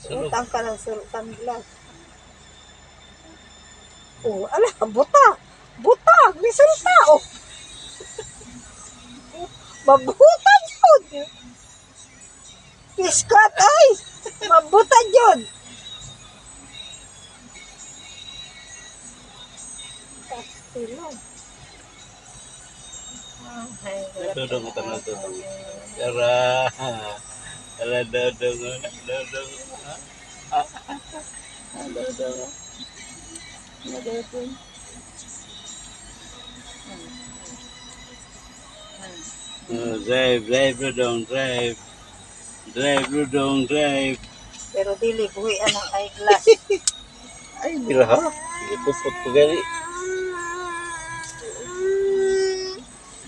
Utang ka ng sunglass. Oh, ala, buta. Buta, misalta, oh. Mabuta yun. Piskat, ay. Mabuta yun. Kastilon. Dodong ito na dodong. Tara. Ala dodong. Dodong. Dodong. Dodong. Drive dodong, drive. Drive dodong, drive. Pero dili, buhian ng eyeglass. Ay, bila ha? Ikupot ko gani.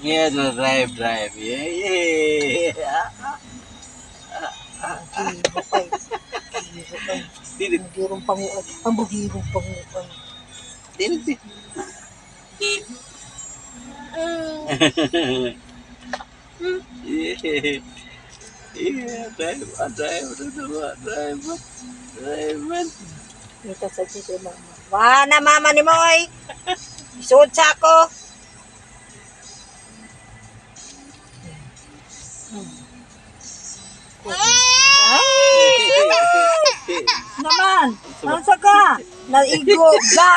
Yeah, no, drive. Yeah. Bukay. Bugirong panguan. Ang bugirong panguan. Dili. Yeah, drive. Ito sa si mama. Wah na mama ni Moy. Isuod sa ako. Ay! Naman! Nasa ka? Naigo! Ga!